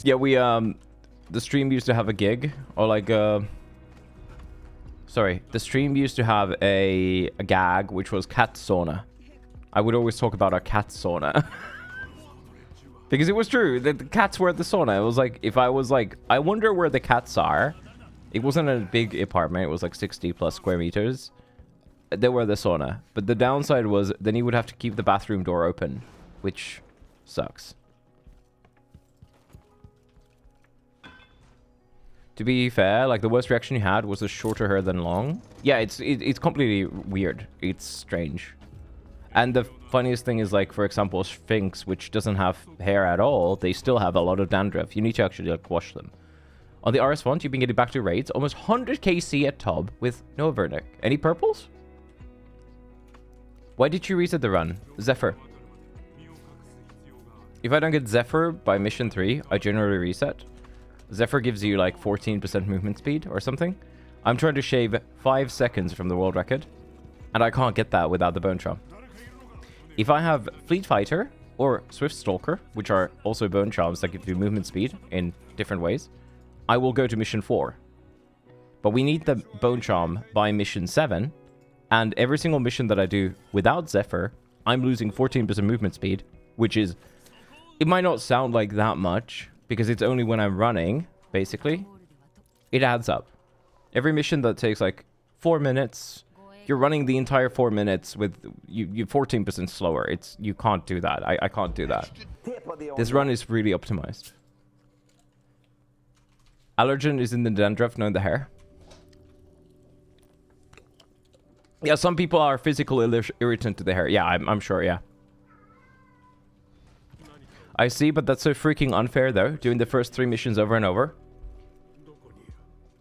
Yeah, we the stream used to have a gig, or like sorry, the stream used to have a gag, which was cat sauna. I would always talk about our cat sauna. Because it was true, the cats were at the sauna. It was like, if I was like, I wonder where the cats are. It wasn't a big apartment, it was like 60 plus square meters. They were at the sauna. But the downside was, then you would have to keep the bathroom door open, which sucks. To be fair, like the worst reaction you had was the shorter hair than long. Yeah, it's completely weird. It's strange. And the funniest thing is, like, for example, Sphinx, which doesn't have hair at all, they still have a lot of dandruff. You need to actually like wash them. On the RS font, you've been getting back to raids, almost 100 KC at top with no Vernick. Any purples? Why did you reset the run? Zephyr. If I don't get Zephyr by mission 3, I generally reset. Zephyr gives you like 14% movement speed or something. I'm trying to shave 5 seconds from the world record, and I can't get that without the Bone Charm. If I have Fleet Fighter or Swift Stalker, which are also Bone Charms that give you movement speed in different ways, I will go to mission 4. But we need the Bone Charm by mission 7, and every single mission that I do without Zephyr, I'm losing 14% movement speed, which is... It might not sound like that much, because it's only when I'm running, basically. It adds up. Every mission that takes like 4 minutes, you're running the entire 4 minutes with you 14% slower. You can't do that. I can't do that. This run is really optimized. Allergen is in the dandruff, not in the hair. Yeah, some people are physical irritant to the hair. Yeah, I'm sure, yeah. I see, but that's so freaking unfair, though, doing the first 3 missions over and over.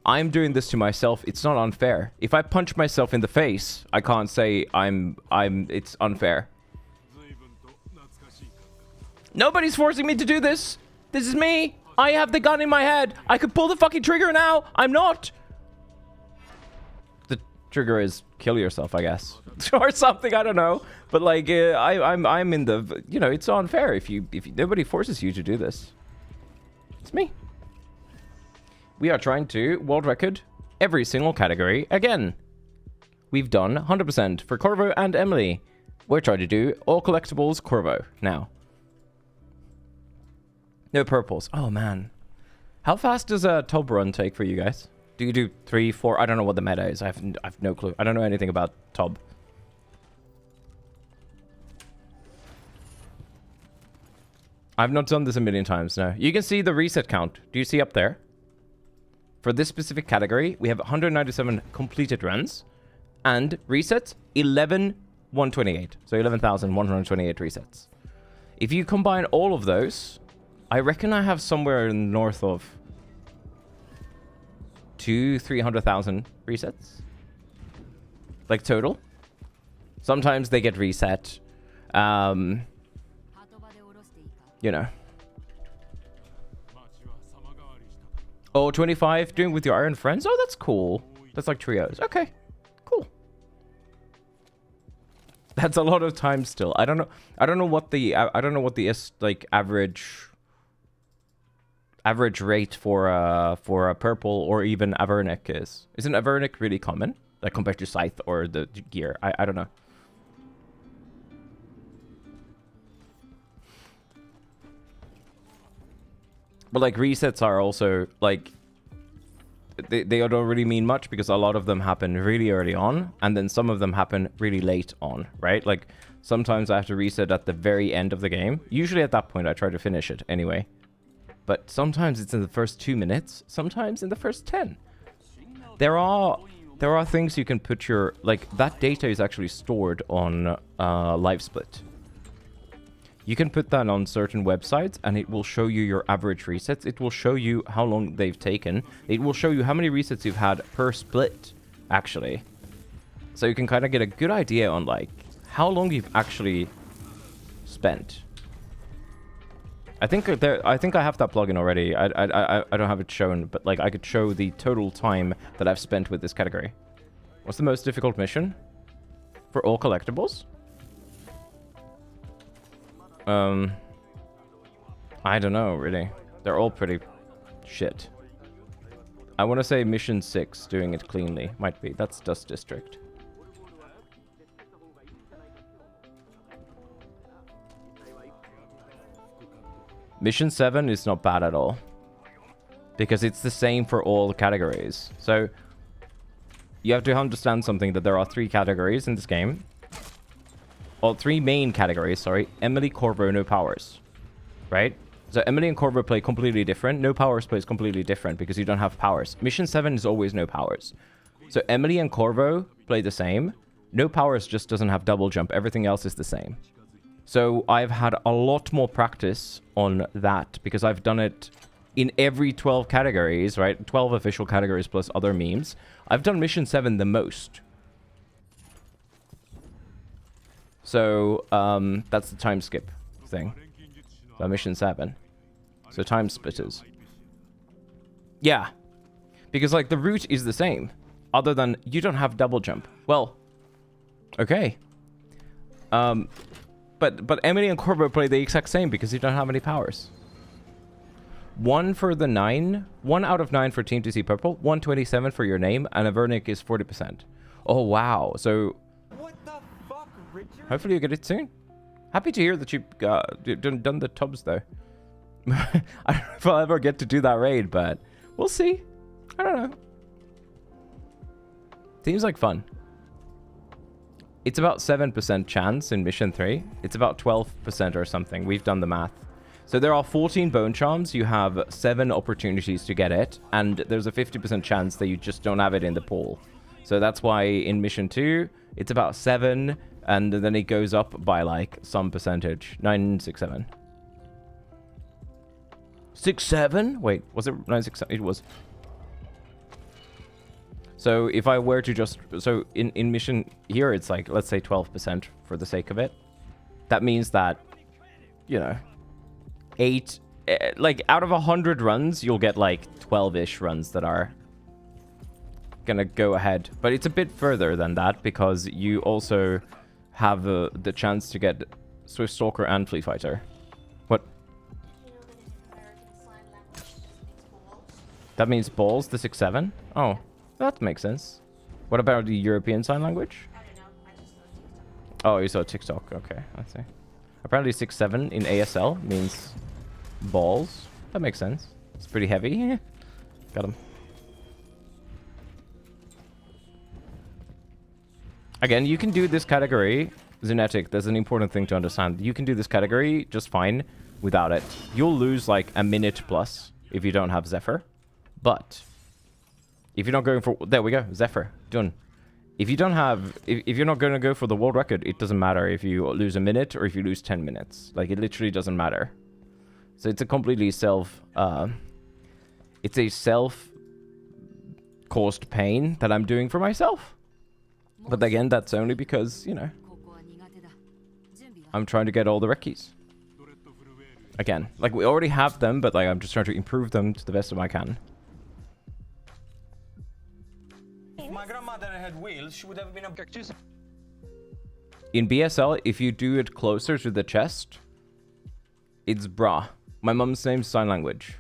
I'm doing this to myself. It's not unfair. If I punch myself in the face, I can't say it's unfair. Nobody's forcing me to do this. This is me. I have the gun in my head. I could pull the fucking trigger now. I'm not. The trigger is kill yourself, I guess. Or something, I don't know. But like, I'm in the, you know, it's unfair if nobody forces you to do this. It's me. We are trying to world record every single category again. We've done 100% for Corvo and Emily. We're trying to do all collectibles Corvo now. No purples. Oh man. How fast does a tub run take for you guys? Do you do 3, 4? I don't know what the meta is. I have no clue. I don't know anything about tub. I've not done this a million times now. You can see the reset count. Do you see up there? For this specific category, we have 197 completed runs and resets 11,128. So 11,128 resets. If you combine all of those, I reckon I have somewhere north of 200,000-300,000 resets. Like total. Sometimes they get reset. You know. Oh, 25 doing with your iron friends? Oh, that's cool. That's like trios. Okay, cool. That's a lot of time still. I don't know what the like average rate for a purple or even Avernic is. Isn't Avernic really common, like compared to Scythe or the gear? I don't know. But like resets are also like they don't really mean much because a lot of them happen really early on and then some of them happen really late on, right? Like sometimes I have to reset at the very end of the game. Usually at that point I try to finish it anyway. But sometimes it's in the first 2 minutes, sometimes in the first 10. There are things you can put your like that data is actually stored on LiveSplit. You can put that on certain websites and it will show you your average resets. It will show you how long they've taken. It will show you how many resets you've had per split, actually. So you can kind of get a good idea on like how long you've actually spent. I think I have that plugin already. I don't have it shown, but like I could show the total time that I've spent with this category. What's the most difficult mission? For all collectibles? I don't know, really. They're all pretty shit. I want to say mission 6, doing it cleanly. Might be. That's Dust District. Mission 7 is not bad at all. Because it's the same for all categories. So, you have to understand something, that there are 3 categories in this game. Well, 3 main categories, sorry. Emily, Corvo, no powers. Right? So Emily and Corvo play completely different. No powers plays completely different because you don't have powers. Mission 7 is always no powers. So Emily and Corvo play the same. No powers just doesn't have double jump. Everything else is the same. So I've had a lot more practice on that because I've done it in every 12 categories, right? 12 official categories plus other memes. I've done Mission 7 the most. So that's the time skip thing. So Mission 7. So time splitters. Yeah. Because like the route is the same. Other than you don't have double jump. Well, okay. But Emily and Corvo play the exact same because you don't have any powers. 1 for the 9. 1 out of 9 for Team TC Purple. 127 for your name. And a Vernick is 40%. Oh, wow. So What the fuck, Richard? hopefully you get it soon. Happy to hear that you've done the tubs, though. I don't know if I'll ever get to do that raid, but we'll see. I don't know. Seems like fun. It's about 7% chance in Mission 3. It's about 12% or something. We've done the math. So there are 14 bone charms. You have 7 opportunities to get it. And there's a 50% chance that you just don't have it in the pool. So that's why in Mission 2, it's about 7. And then it goes up by like some percentage. 9, 6, 7. 6, 7? Wait, was it 9, 6, 7? It was. So if I were to just... So in mission here, it's like, let's say 12% for the sake of it. That means that, you know, 8... like, out of 100 runs, you'll get like 12-ish runs that are gonna go ahead. But it's a bit further than that because you also have the chance to get Swift Stalker and Flea Fighter. What? That means balls, the 6-7? Oh, that makes sense. What about the European Sign Language? I don't know. I just saw TikTok. Oh, you saw TikTok. Okay, I see. Apparently 6-7 in ASL means balls. That makes sense. It's pretty heavy. Got him. Again, you can do this category. Zenetic, there's an important thing to understand. You can do this category just fine without it. You'll lose like a minute plus if you don't have Zephyr. But if you're not going for... There we go. Zephyr. Done. If you don't have... If you're not going to go for the world record, it doesn't matter if you lose a minute or if you lose 10 minutes. Like, it literally doesn't matter. So it's a completely it's a self-caused pain that I'm doing for myself. But again, that's only because, you know, I'm trying to get all the recce's. Again, like, we already have them, but like, I'm just trying to improve them to the best of my can. If my grandmother had wheels, she would have been a cactus. In BSL, if you do it closer to the chest, it's bra. My mom's name's sign language.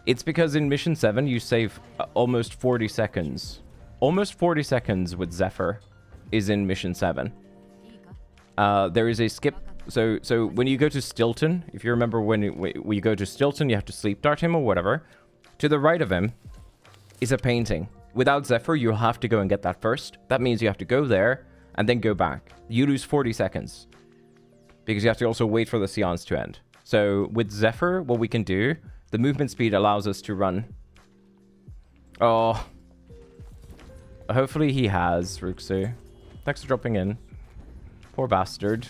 It's because in Mission 7, you save almost 40 seconds. Almost 40 seconds with Zephyr is in Mission 7. There is a skip. So when you go to Stilton, if you remember when you go to Stilton, you have to sleep dart him or whatever. To the right of him is a painting. Without Zephyr, you'll have to go and get that first. That means you have to go there and then go back. You lose 40 seconds. Because you have to also wait for the seance to end. So with Zephyr, what we can do, the movement speed allows us to run. Oh. Hopefully he has, Ruxu. Thanks for dropping in. Poor bastard.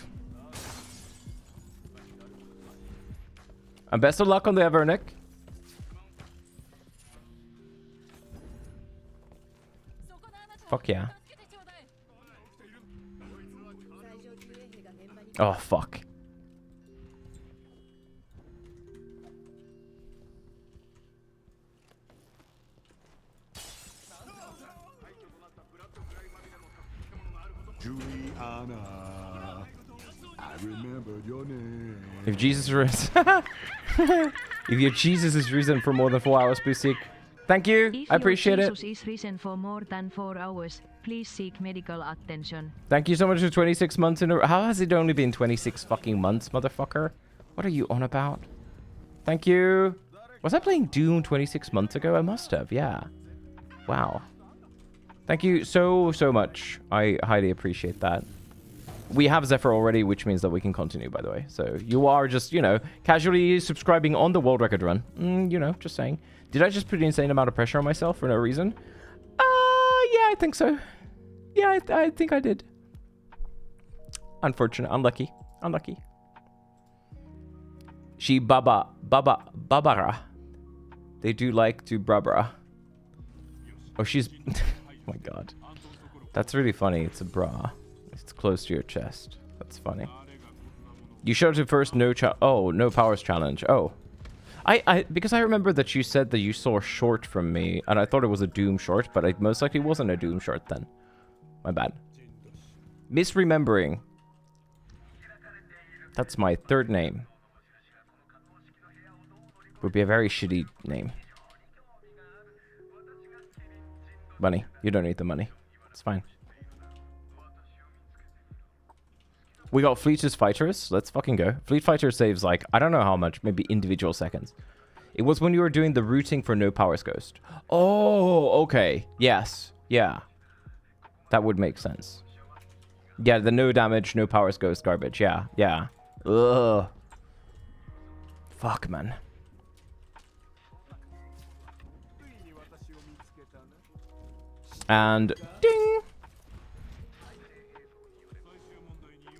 And best of luck on the Evernick. Fuck yeah. Oh, fuck. Juliana, I'm If Jesus is... If your Jesus is risen for more than 4 hours, please seek... Thank you. I appreciate it. If your Jesus is risen for more than 4 hours, please seek medical attention. Thank you so much for 26 months in a row. How has it only been 26 fucking months, motherfucker? What are you on about? Thank you. Was I playing Doom 26 months ago? I must have, yeah. Wow. Thank you so much. I highly appreciate that. We have Zephyr already, which means that we can continue, by the way. So you are just, you know, casually subscribing on the world record run. You know, just saying. Did I just put an insane amount of pressure on myself for no reason? Yeah, I think so. Yeah, I think I did. Unfortunate. Unlucky. Unlucky. She babara. They do like to brabra. Oh, she's... oh my god. That's really funny. It's a bra. It's close to your chest. That's funny. You showed it first, no powers challenge. Oh. Because I remember that you said that you saw a short from me, and I thought it was a Doom short, but it most likely wasn't a Doom short then. My bad. Misremembering. That's my third name. Would be a very shitty name. Bunny, you don't need the money. It's fine. We got Fleet's Fighters. Let's fucking go. Fleet Fighter saves like, I don't know how much, maybe individual seconds. It was when you were doing the routing for No Powers Ghost. Oh, okay. Yes. Yeah. That would make sense. Yeah, the no damage, no powers ghost garbage. Yeah. Yeah. Ugh. Fuck, man. And ding!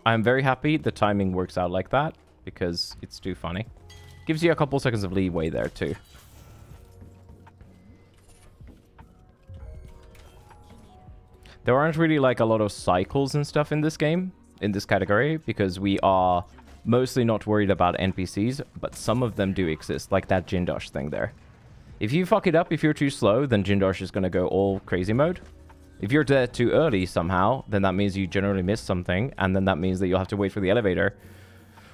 I'm very happy the timing works out like that, because it's too funny. Gives you a couple seconds of leeway there, too. There aren't really, like, a lot of cycles and stuff in this game, in this category, because we are mostly not worried about NPCs, but some of them do exist, like that Jindosh thing there. If you fuck it up, if you're too slow, then Jindosh is going to go all crazy mode. If you're there too early somehow, then that means you generally miss something, and then that means that you'll have to wait for the elevator,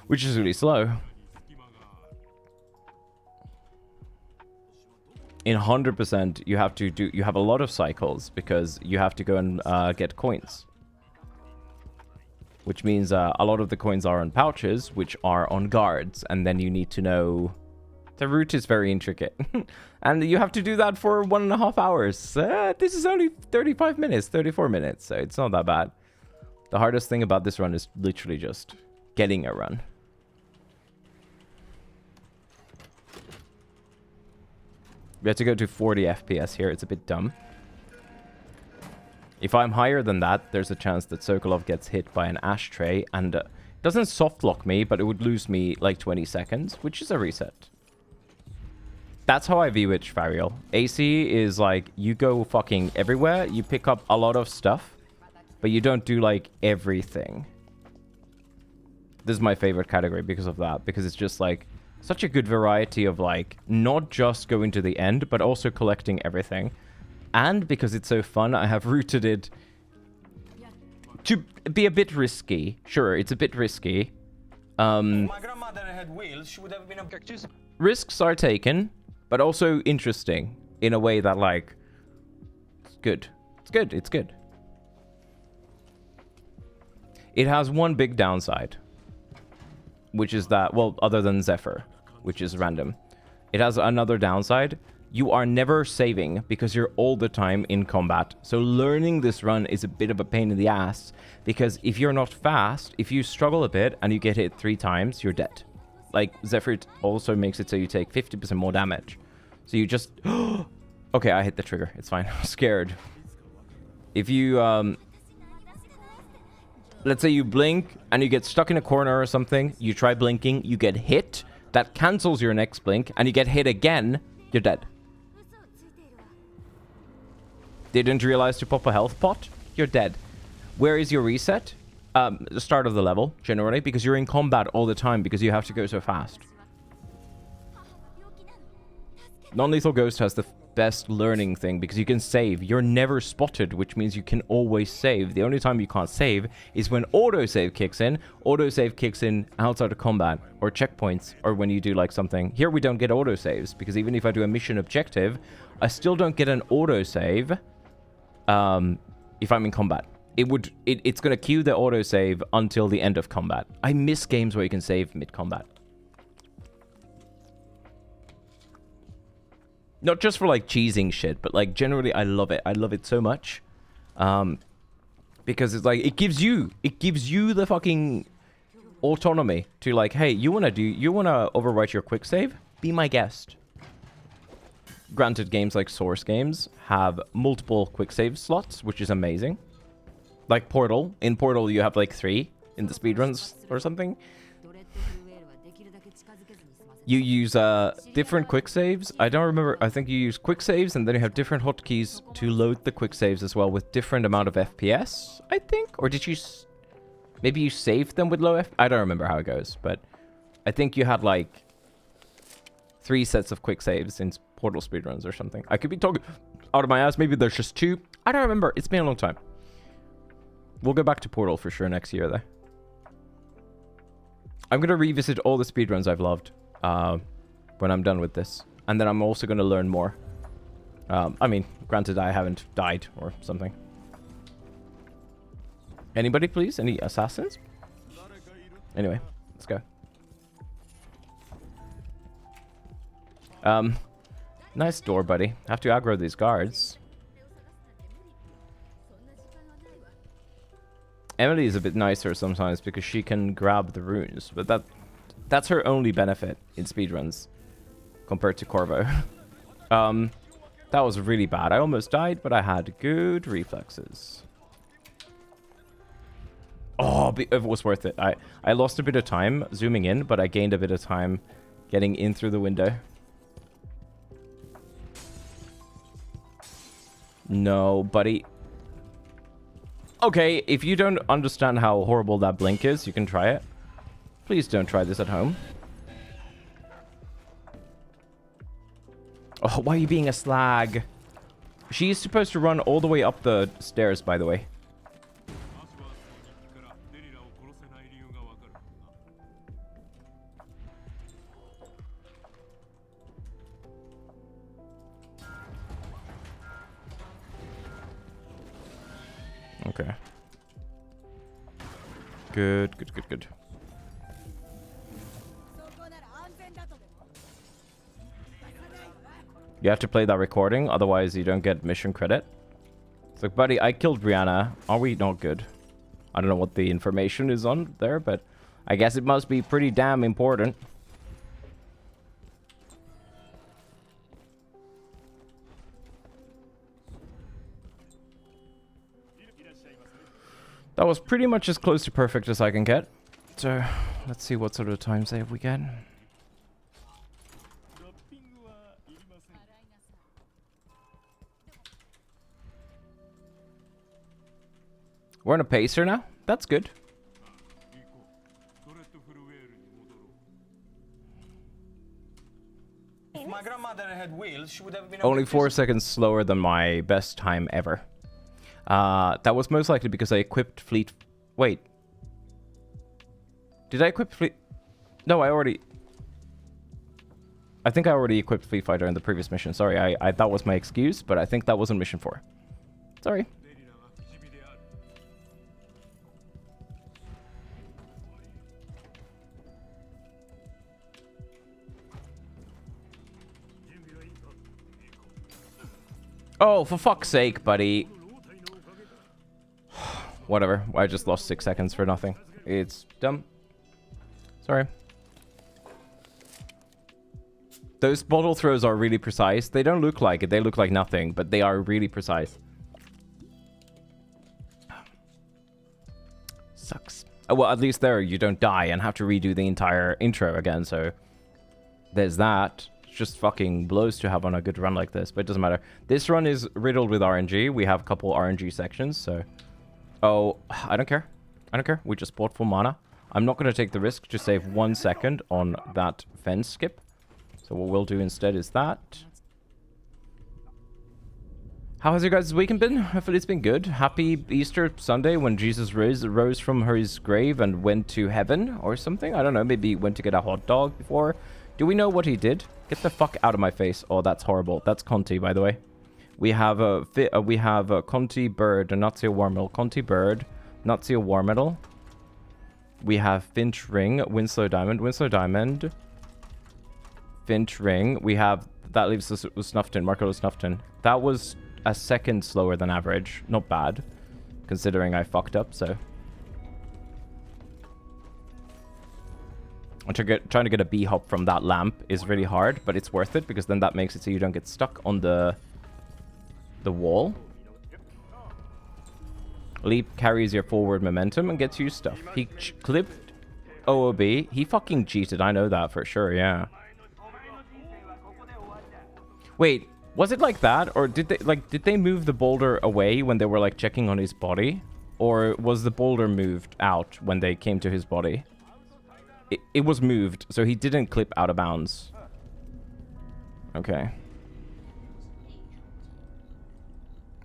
which is really slow. In 100%, you have a lot of cycles, because you have to go and get coins. Which means a lot of the coins are on pouches, which are on guards, and then you need to know... The route is very intricate. And you have to do that for 1.5 hours. This is only 35 minutes, 34 minutes, so it's not that bad. The hardest thing about this run is literally just getting a run. We have to go to 40 FPS here. It's a bit dumb. If I'm higher than that, there's a chance that Sokolov gets hit by an ashtray and doesn't soft lock me, but it would lose me like 20 seconds, which is a reset. That's how I view it, Fariel. AC is like, you go fucking everywhere, you pick up a lot of stuff, but you don't do like everything. This is my favorite category because of that, because it's just like such a good variety of like, not just going to the end, but also collecting everything. And because it's so fun, I have rooted it to be a bit risky. Sure, it's a bit risky. My grandmother had wheels, she would have been a... Risks are taken, but also interesting in a way that, like, it's good. It's good. It's good. It has one big downside, which is that, well, other than Zephyr, which is random. It has another downside. You are never saving because you're all the time in combat. So learning this run is a bit of a pain in the ass, because if you're not fast, if you struggle a bit and you get hit 3 times, you're dead. Like, Zephyr also makes it so you take 50% more damage. So you just... Okay, I hit the trigger. It's fine. I'm scared. If you, let's say you blink and you get stuck in a corner or something, you try blinking, you get hit, that cancels your next blink, and you get hit again, you're dead. Didn't realize to pop a health pot? You're dead. Where is your reset? The start of the level, generally, because you're in combat all the time because you have to go so fast. Non-lethal Ghost has the best learning thing because you can save. You're never spotted, which means you can always save. The only time you can't save is when autosave kicks in. Autosave kicks in outside of combat or checkpoints or when you do like something. Here we don't get autosaves because even if I do a mission objective, I still don't get an autosave if I'm in combat. It's going to queue the autosave until the end of combat. I miss games where you can save mid-combat. Not just for like cheesing shit, but like generally I love it. I love it so much. Because it's like it gives you the fucking autonomy to like, hey, you wanna overwrite your quick save? Be my guest. Granted, games like Source games have multiple quick save slots, which is amazing. Like Portal. In Portal you have like 3 in the speedruns or something. You use different quick saves. I don't remember. I think you use quick saves and then you have different hotkeys to load the quick saves as well with different amount of FPS, I think. Or did you... Maybe you saved them with low F... I don't remember how it goes, but I think you had like 3 sets of quick saves in Portal speedruns or something. I could be talking out of my ass. Maybe there's just 2. I don't remember. It's been a long time. We'll go back to Portal for sure next year though. I'm going to revisit all the speedruns I've loved. When I'm done with this. And then I'm also going to learn more. I mean, granted I haven't died or something. Anybody please? Any assassins? Anyway, let's go. Nice door, buddy. Have to aggro these guards. Emily is a bit nicer sometimes because she can grab the runes, but that's her only benefit in speedruns compared to Corvo. That was really bad. I almost died, but I had good reflexes. Oh, it was worth it. I lost a bit of time zooming in, but I gained a bit of time getting in through the window. No, buddy. Okay, if you don't understand how horrible that blink is, you can try it. Please don't try this at home. Oh, why are you being a slag? She is supposed to run all the way up the stairs, by the way. Okay. Good, good, good, good. You have to play that recording, otherwise you don't get mission credit. It's like, buddy, I killed Brianna. Are we not good? I don't know what the information is on there, but I guess it must be pretty damn important. That was pretty much as close to perfect as I can get. So, let's see what sort of time save we get. We're on a pacer now. That's good. If my grandmother had wheels, she would have been Only 4 seconds slower than my best time ever. That was most likely because I equipped fleet... Wait. Did I equip fleet... No, I already... I think I already equipped Fleet Fighter in the previous mission. Sorry, that was my excuse, but I think that wasn't mission 4. Sorry. Oh, for fuck's sake, buddy. Whatever. I just lost 6 seconds for nothing. It's dumb. Sorry. Those bottle throws are really precise. They don't look like it. They look like nothing, but they are really precise. Sucks. Oh, well, at least there you don't die and have to redo the entire intro again, so... There's that. Just fucking blows to have on a good run like this, but it doesn't matter. This run is riddled with RNG. We have a couple RNG sections, so... Oh, I don't care. I don't care. We just bought full mana. I'm not going to take the risk to save 1 second on that fence skip. So what we'll do instead is that. How has your guys' weekend been? Hopefully it's been good. Happy Easter Sunday when Jesus rose from his grave and went to heaven or something. I don't know. Maybe he went to get a hot dog before. Do we know what he did? Get the fuck out of my face. Oh, that's horrible. That's Conti, by the way. We have a Conti bird, a Nazio Warmetal. Conti bird, Nazio Warmetal. We have Finch ring, Winslow diamond, Finch ring. We have that leaves us with Snuffton, Marco Snuffton. That was a second slower than average. Not bad, considering I fucked up, so. Trying to get a B-hop from that lamp is really hard, but it's worth it, because then that makes it so you don't get stuck on the wall. Leap carries your forward momentum and gets you stuff. He clipped OOB. He fucking cheated, I know that for sure, yeah. Wait, was it like that, or did they move the boulder away when they were like checking on his body, or was the boulder moved out when they came to his body? It was moved, so he didn't clip out of bounds. Okay.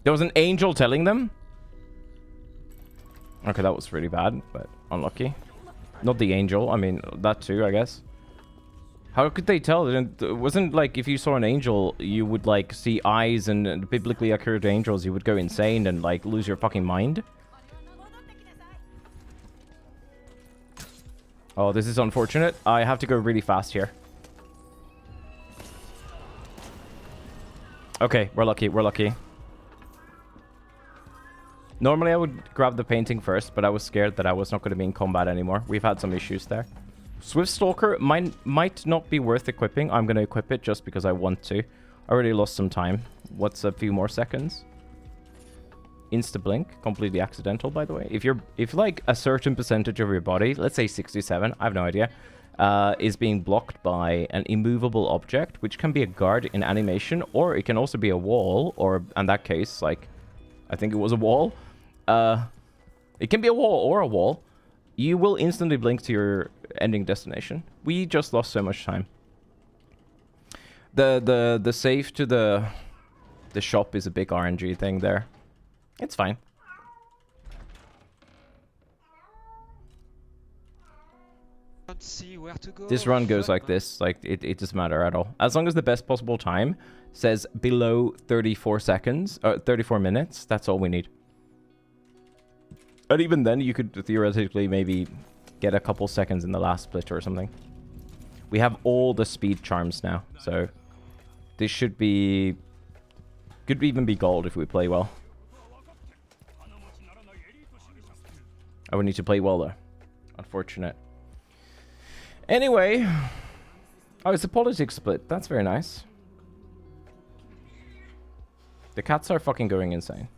There was an angel telling them? Okay, that was really bad, but unlucky. Not the angel, I mean, that too, I guess. How could they tell? It wasn't like if you saw an angel, you would like see eyes and biblically accurate angels, you would go insane and like lose your fucking mind? Oh, this is unfortunate. I have to go really fast here. Okay, we're lucky, we're lucky. Normally I would grab the painting first, but I was scared that I was not going to be in combat anymore. We've had some issues there. Swift Stalker might not be worth equipping. I'm going to equip it just because I want to. I already lost some time. What's a few more seconds? Insta blink, completely accidental, by the way. If like a certain percentage of your body, let's say 67, I have no idea, is being blocked by an immovable object, which can be a guard in animation, or it can also be a wall, or in that case, like, I think it was a wall. It can be a wall or a wall. You will instantly blink to your ending destination. We just lost so much time. The save to the shop is a big RNG thing there. It's fine. See where to go. This run goes like this. Like it doesn't matter at all. As long as the best possible time says below 34 seconds, 34 minutes, that's all we need. And even then, you could theoretically maybe get a couple seconds in the last split or something. We have all the speed charms now, so this should be... could even be gold if we play well. I would need to play well, though. Unfortunate. Anyway. Oh, it's a politics split. That's very nice. The cats are fucking going insane.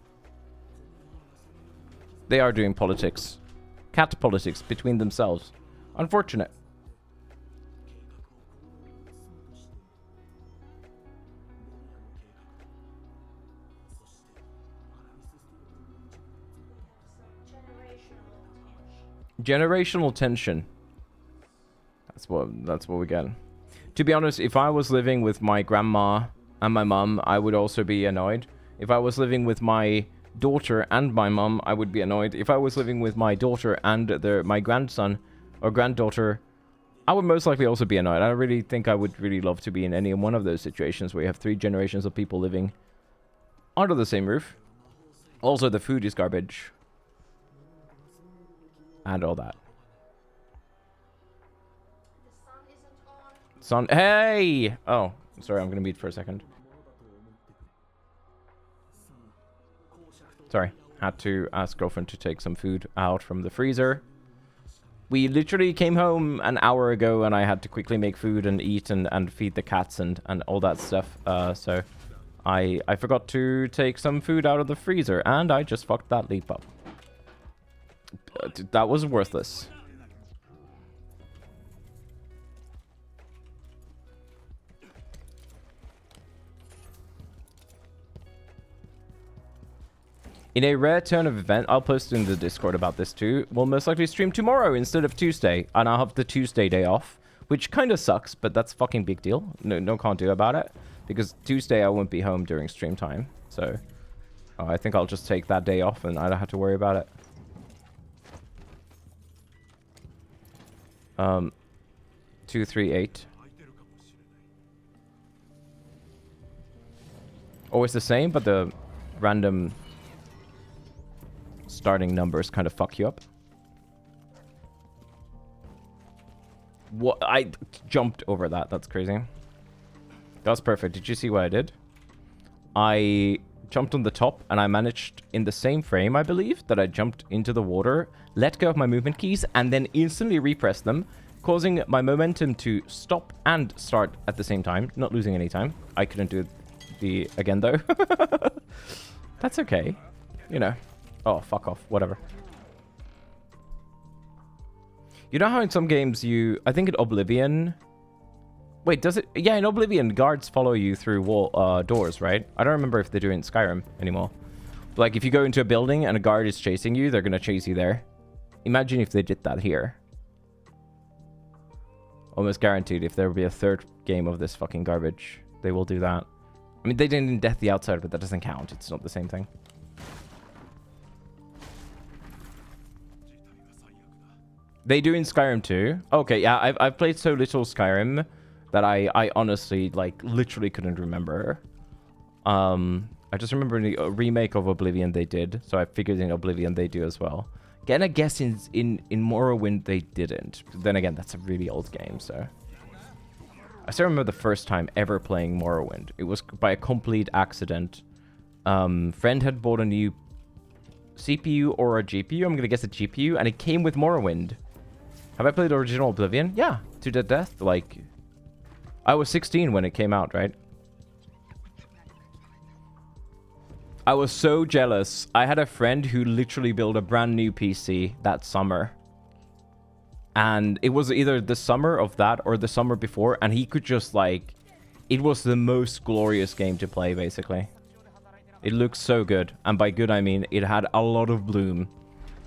They are doing politics. Cat politics between themselves. Unfortunate. Generational tension. That's what we get. To be honest, if I was living with my grandma and my mum, I would also be annoyed. If I was living with my daughter and my mum, I would be annoyed. If I was living with my daughter and my grandson or granddaughter, I would most likely also be annoyed. I really think I would really love to be in any one of those situations where you have 3 generations of people living under the same roof. Also, the food is garbage. And all that. Sun, hey! Oh, sorry, I'm gonna mute for a second. Sorry, had to ask girlfriend to take some food out from the freezer. We literally came home an hour ago and I had to quickly make food and eat and feed the cats and all that stuff. So I forgot to take some food out of the freezer and I just fucked that leap up. That was worthless. In a rare turn of event, I'll post in the Discord about this too. We'll most likely stream tomorrow instead of Tuesday, and I'll have the Tuesday day off, which kind of sucks, but that's fucking big deal. No can't do about it, because Tuesday I won't be home during stream time, so Oh, I think I'll just take that day off and I don't have to worry about it. 238. Always the same, but the random starting numbers kind of fuck you up. What? I jumped over that. That's crazy. That was perfect. Did you see what I did? I jumped on the top and I managed in the same frame, I believe, that I jumped into the water, let go of my movement keys, and then instantly repressed them, causing my momentum to stop and start at the same time, not losing any time. I couldn't do the again though. That's okay. You know. Oh, fuck off. Whatever. You know how in some games you... I think in Oblivion... Wait, does it... Yeah, in Oblivion, guards follow you through doors, right? I don't remember if they do it in Skyrim anymore. But, like, if you go into a building and a guard is chasing you, they're gonna chase you there. Imagine if they did that here. Almost guaranteed if there will be a third game of this fucking garbage, they will do that. I mean, they didn't in Death the Outsider, but that doesn't count. It's not the same thing. They do in Skyrim too. Okay, yeah, I've played so little Skyrim that I honestly, like, literally couldn't remember. I just remember in the remake of Oblivion they did, so I figured in Oblivion they do as well. Again, I guess in Morrowind they didn't. But then again, that's a really old game, so... I still remember the first time ever playing Morrowind. It was by a complete accident. Friend had bought a new CPU or a GPU. I'm gonna guess a GPU, and it came with Morrowind. Have I played original Oblivion? Yeah, to the death. Like, I was 16 when it came out, right? I was so jealous. I had a friend who literally built a brand new PC that summer. And it was either the summer of that or the summer before, and he could just, like... It was the most glorious game to play, basically. It looked so good. And by good, I mean it had a lot of bloom.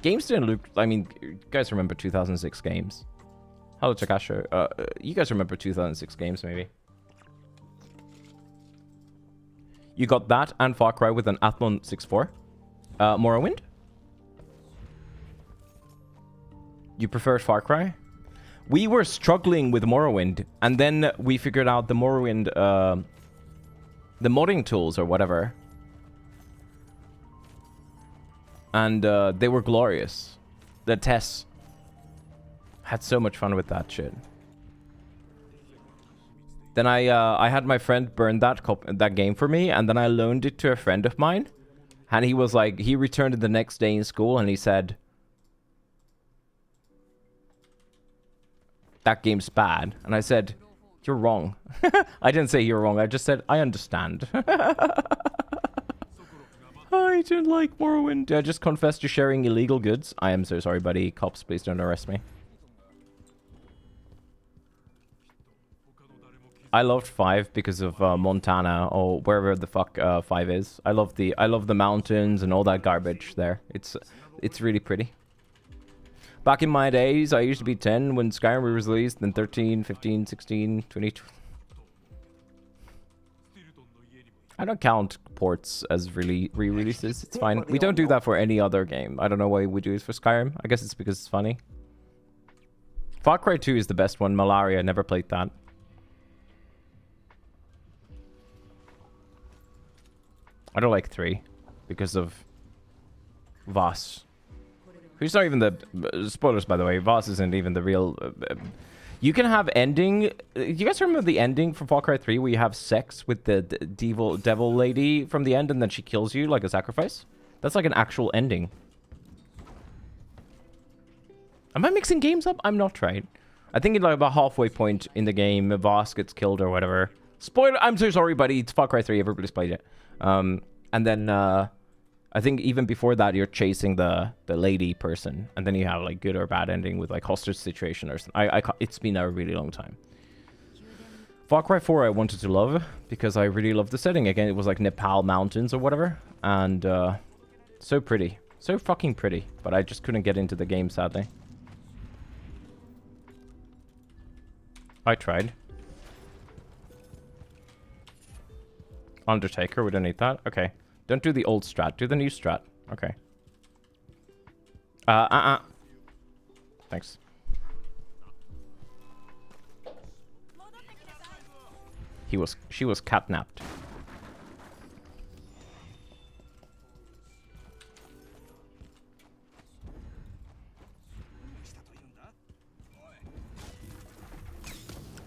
Games didn't look... I mean, you guys remember 2006 games. Hello, Takasho. You guys remember 2006 games, maybe? You got that and Far Cry with an Athlon 6.4. Morrowind? You preferred Far Cry? We were struggling with Morrowind, and then we figured out the Morrowind, the modding tools or whatever. And they were glorious. The tests. Had so much fun with that shit. Then I had my friend burn that game for me, and then I loaned it to a friend of mine. And he was like, he returned it the next day in school, and he said, that game's bad. And I said, you're wrong. I didn't say you're wrong. I just said, I understand. I didn't like Morrowind. I just confessed to sharing illegal goods. I am so sorry, buddy. Cops, please don't arrest me. I loved 5 because of Montana or wherever the fuck 5 is. I love the mountains and all that garbage there. It's really pretty. Back in my days, I used to be 10 when Skyrim was released, then 13, 15, 16, 20. I don't count ports as re-releases. It's fine. We don't do that for any other game. I don't know why we do it for Skyrim. I guess it's because it's funny. Far Cry 2 is the best one. Malaria, never played that. I don't like 3 because of Voss. Who's not even the... spoilers, by the way. Voss isn't even the real... you can have ending... you guys remember the ending from Far Cry 3 where you have sex with the devil lady from the end and then she kills you like a sacrifice? That's like an actual ending. Am I mixing games up? I'm not, right? I think in like about halfway point in the game, Voss gets killed or whatever. Spoiler! I'm so sorry, buddy. It's Far Cry 3. Everybody's played it. And then... I think even before that, you're chasing the lady person, and then you have like good or bad ending with like hostage situation or something. It's been a really long time. Far Cry 4 I wanted to love because I really loved the setting. Again, it was like Nepal mountains or whatever, and so pretty, so fucking pretty. But I just couldn't get into the game, sadly. I tried. Undertaker, we don't need that. Okay. Don't do the old strat. Do the new strat. Okay. Thanks. She was catnapped.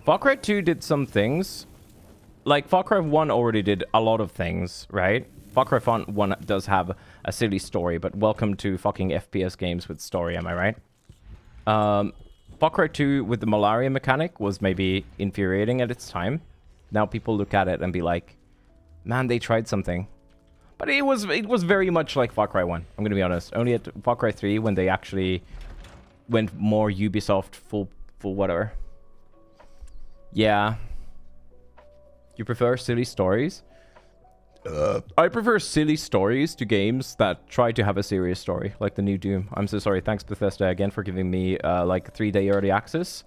Far Cry 2 did some things. Like, Far Cry 1 already did a lot of things, right? Far Cry 1 does have a silly story, but welcome to fucking FPS games with story, am I right? Far Cry 2 with the malaria mechanic was maybe infuriating at its time. Now people look at it and be like, man, they tried something. But it was very much like Far Cry 1, I'm gonna be honest. Only at Far Cry 3 when they actually went more Ubisoft full whatever. Yeah. You prefer silly stories? I prefer silly stories to games that try to have a serious story, like the new Doom. I'm so sorry. Thanks, Bethesda, again for giving me like 3-day early access.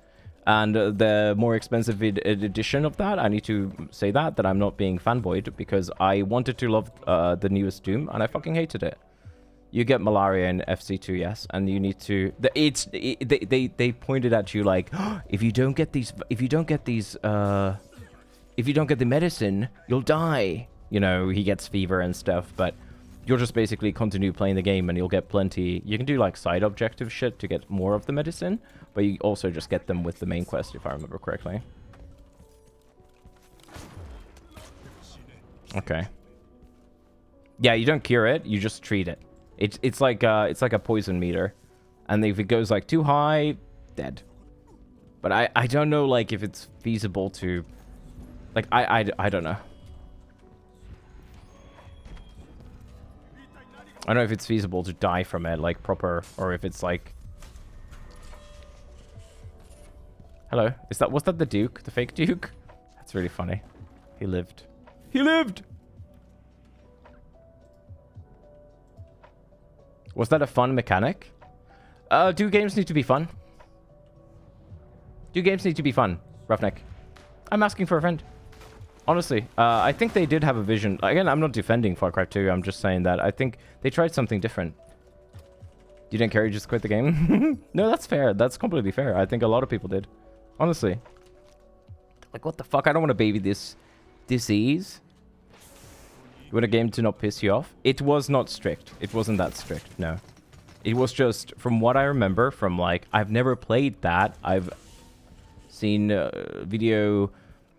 And the more expensive edition of that, I need to say that I'm not being fanboyed because I wanted to love the newest Doom and I fucking hated it. You get malaria in FC2, yes, and you need to. They pointed at you like, oh, if you don't get the medicine, you'll die. You know, he gets fever and stuff, but you'll just basically continue playing the game and you'll get plenty. You can do like side objective shit to get more of the medicine, but you also just get them with the main quest, if I remember correctly. Okay. Yeah, you don't cure it, you just treat it. It's like a poison meter, and if it goes like too high, dead. But I don't know like if it's feasible to, like I don't know. I don't know if it's feasible to die from it like proper, or if it's like. Hello, was that the Duke, the fake Duke? That's really funny. He lived. He lived. Was that a fun mechanic? Do games need to be fun? Do games need to be fun, Roughneck? I'm asking for a friend. Honestly, I think they did have a vision. Again, I'm not defending Far Cry 2. I'm just saying that I think they tried something different. You didn't care, you just quit the game? No, that's fair. That's completely fair. I think a lot of people did. Honestly. Like, what the fuck? I don't want to baby this disease. You want a game to not piss you off? It was not strict. It wasn't that strict, no. It was just, from what I remember, from like, I've never played that. I've seen video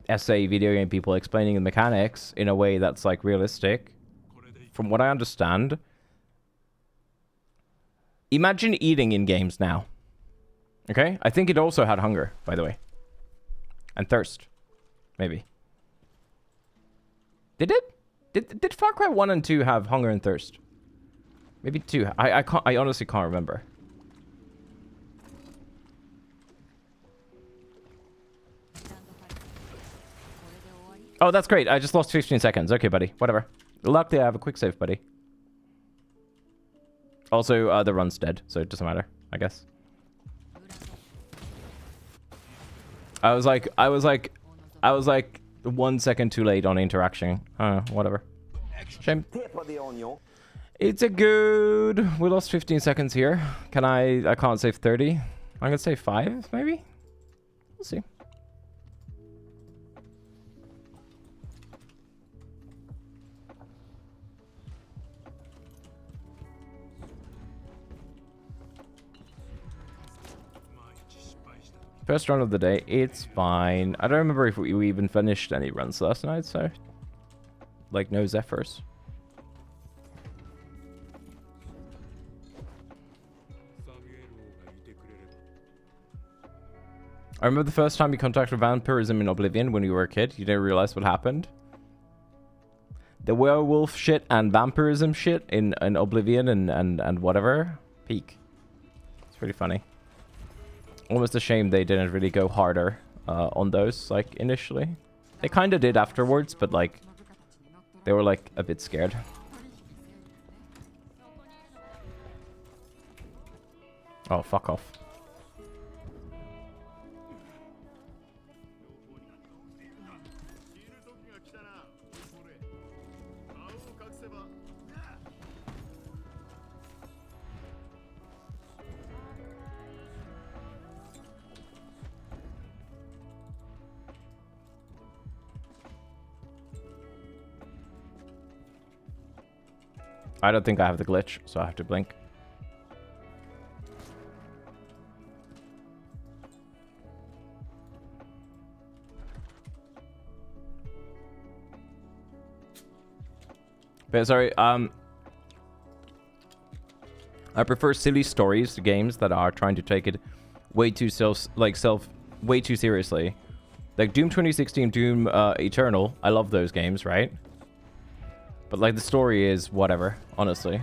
game people explaining the mechanics in a way that's like realistic. From what I understand, imagine eating in games now. Okay? I think it also had hunger, by the way. And thirst. Maybe. Did it? Did Far Cry 1 and 2 have hunger and thirst? Maybe 2. I honestly can't remember. Oh, that's great. I just lost 15 seconds. Okay, buddy. Whatever. Luckily, I have a quick save, buddy. Also, the run's dead, so it doesn't matter, I guess. I was like 1 second too late on interaction. Whatever. Shame. It's a good. We lost 15 seconds here. I can't save 30. I'm gonna save 5, maybe? We'll see. First run of the day, it's fine. I don't remember if we even finished any runs last night, so... Like, no Zephyrs. I remember the first time you contacted vampirism in Oblivion when you were a kid. You didn't realize what happened. The werewolf shit and vampirism shit in Oblivion and whatever. Peak. It's pretty funny. Almost a shame they didn't really go harder on those, like, initially. They kind of did afterwards, but, like, they were, like, a bit scared. Oh, fuck off. I don't think I have the glitch, so I have to blink. But sorry, I prefer silly stories to games that are trying to take it way too way too seriously. Like Doom 2016, Doom Eternal, I love those games, right? But like the story is whatever, honestly.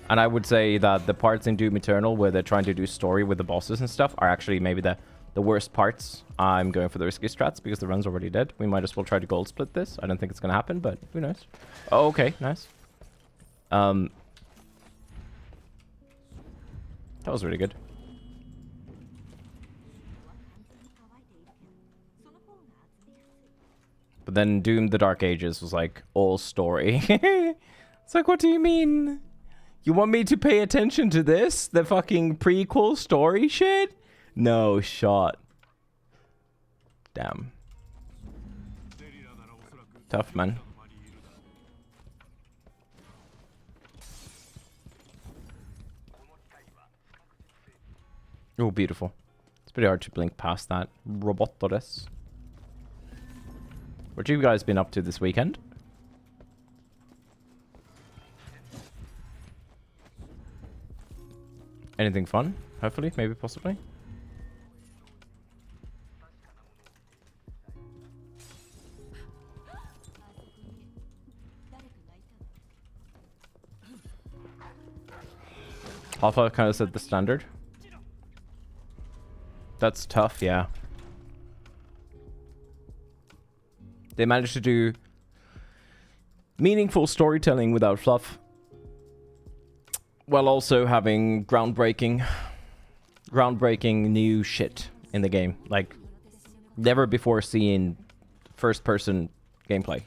And I would say that the parts in Doom Eternal where they're trying to do story with the bosses and stuff are actually maybe the worst parts. I'm going for the risky strats because the run's already dead. We might as well try to gold split this. I don't think it's going to happen, but who knows? Oh, okay, nice. That was really good. But then Doom the Dark Ages was like all story. It's like, what do you mean? You want me to pay attention to this? The fucking prequel story shit? No shot. Damn. Tough, man. Oh, beautiful. It's pretty hard to blink past that. Robotores. What have you guys been up to this weekend? Anything fun? Hopefully, maybe, possibly. Alpha kind of set the standard. That's tough, yeah. They managed to do meaningful storytelling without fluff, while also having groundbreaking new shit in the game. Like, never before seen first-person gameplay.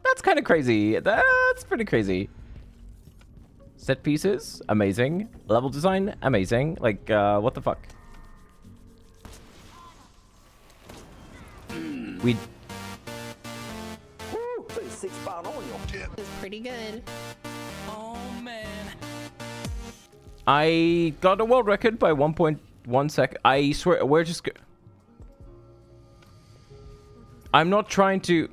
That's kind of crazy. That's pretty crazy. Set pieces, amazing. Level design, amazing. Like, what the fuck? We... It's pretty good. I got a world record by 1.1 sec. I swear, we're just... I'm not trying to...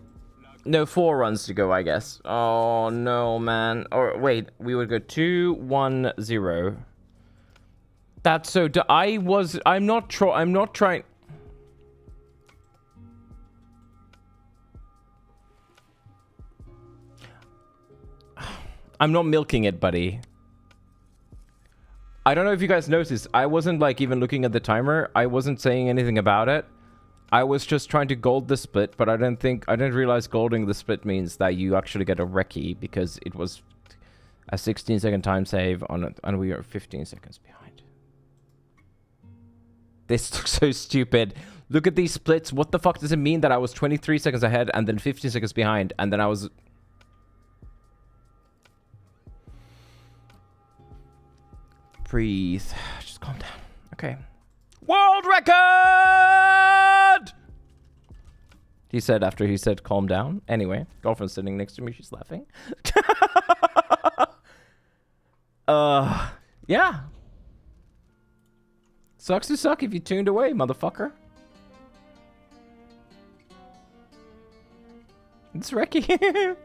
No, 4 runs to go, I guess. Oh, no, man. Or, wait, we would go 2, 1, 0. That's so... I'm not trying... I'm not milking it, buddy. I don't know if you guys noticed. I wasn't like even looking at the timer. I wasn't saying anything about it. I was just trying to gold the split, but I didn't realize golding the split means that you actually get a recce because it was a 16-second time save on it, and we are 15 seconds behind. This looks so stupid. Look at these splits. What the fuck does it mean that I was 23 seconds ahead and then 15 seconds behind, and then I was... Breathe. Just calm down. Okay. World record! He said after he said calm down. Anyway, girlfriend's sitting next to me. She's laughing. Yeah. Sucks to suck if you tuned away, motherfucker. It's Reki.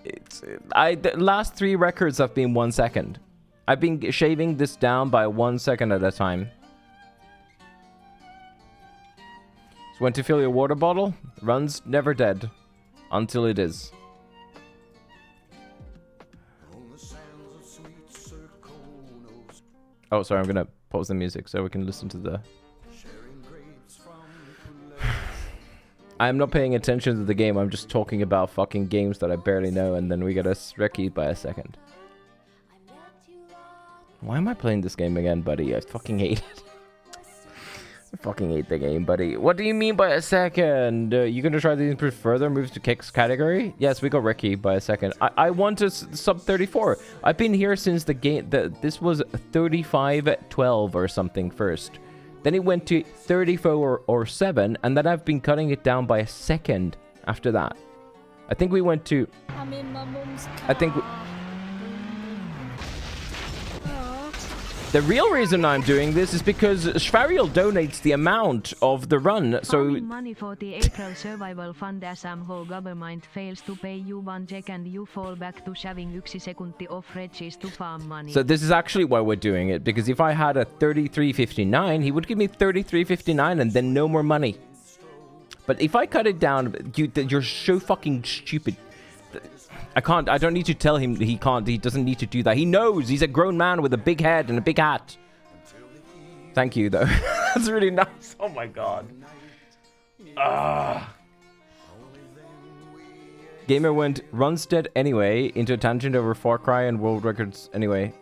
The last 3 records have been 1 second. I've been shaving this down by 1 second at a time. So when to fill your water bottle, runs never dead. Until it is. Oh, sorry, I'm gonna pause the music so we can listen to the... I'm not paying attention to the game, I'm just talking about fucking games that I barely know, and then we get a Reki by a second. Why am I playing this game again, buddy? I fucking hate it. I fucking hate the game, buddy. What do you mean by a second? You gonna try to improve further? Moves to Kicks category? Yes, we got Reki by a second. I want to sub 34. I've been here since the game... This was 35-12 or something first. Then it went to 34 or 7, and then I've been cutting it down by a second after that. I think we went to... I'm in my mum's car. I think... The real reason I'm doing this is because Svariel donates the amount of the run, so... Farming money for the April survival fund as whole government fails to pay you one check and you fall back to shaving 1 sekunti off Regis to farm money. So this is actually why we're doing it, because if I had a 33.59, he would give me 33.59 and then no more money. But if I cut it down, you're so fucking stupid. I don't need to tell him he doesn't need to do that. He knows, he's a grown man with a big head and a big hat. Thank you, though. That's really nice. Oh my god. Gamer went Runstead anyway into a tangent over Far Cry and world records anyway.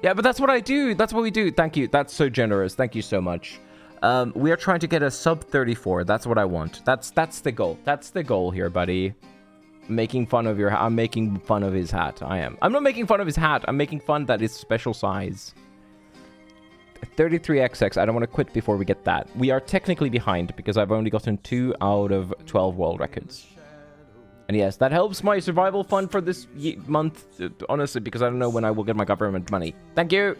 Yeah, but that's what I do. That's what we do. Thank you. That's so generous. Thank you so much. We are trying to get a sub 34. That's what I want. That's the goal. That's the goal here, buddy. Making fun of your... I'm making fun of his hat. I am. I'm not making fun of his hat. I'm making fun that it's special size. 33XX. I don't want to quit before we get that. We are technically behind because I've only gotten 2 out of 12 world records. And yes, that helps my survival fund for this month, honestly, because I don't know when I will get my government money. Thank you.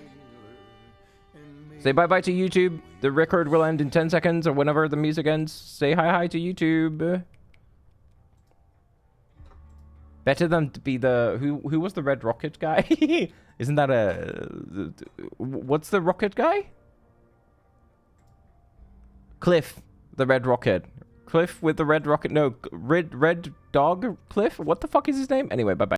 Say bye-bye to YouTube. The record will end in 10 seconds or whenever the music ends. Say hi-hi to YouTube. Better than to be the... Who was the red rocket guy? Isn't that a... What's the rocket guy? Cliff, the red rocket. Cliff with the red rocket. No, red dog Cliff? What the fuck is his name? Anyway, bye-bye.